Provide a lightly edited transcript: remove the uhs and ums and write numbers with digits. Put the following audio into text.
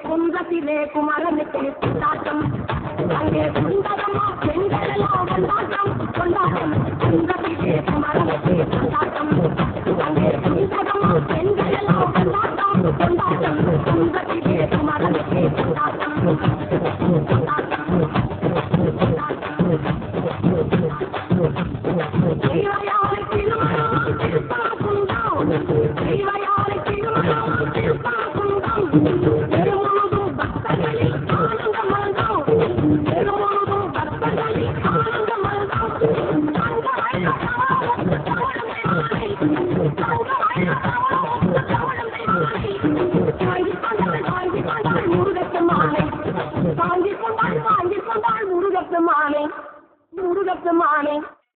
குன்றத்திலே குமரனுக்கு கொண்டாட்டம் அங்கே சுந்தரமா பெண்களெல்லாம் கொண்டாட்டம் கொண்டாட்டம் குன்றத்திலே குமரனுக்கு கொண்டாட்டம் அங்கே சுந்தரமா பெண்களெல்லாம் கொண்டாட்டம் கொண்டாட்டம் குன்றத்திலே குமரனுக்கு கொண்டாட்டம் கொண்டாட்டம் தெய்வயாரை திருமணம் திருப்பாக்குண்டாம் தெய்வயாரை திருமணம் திருப்பாக்குண்டாம் முருகப்பெருமானே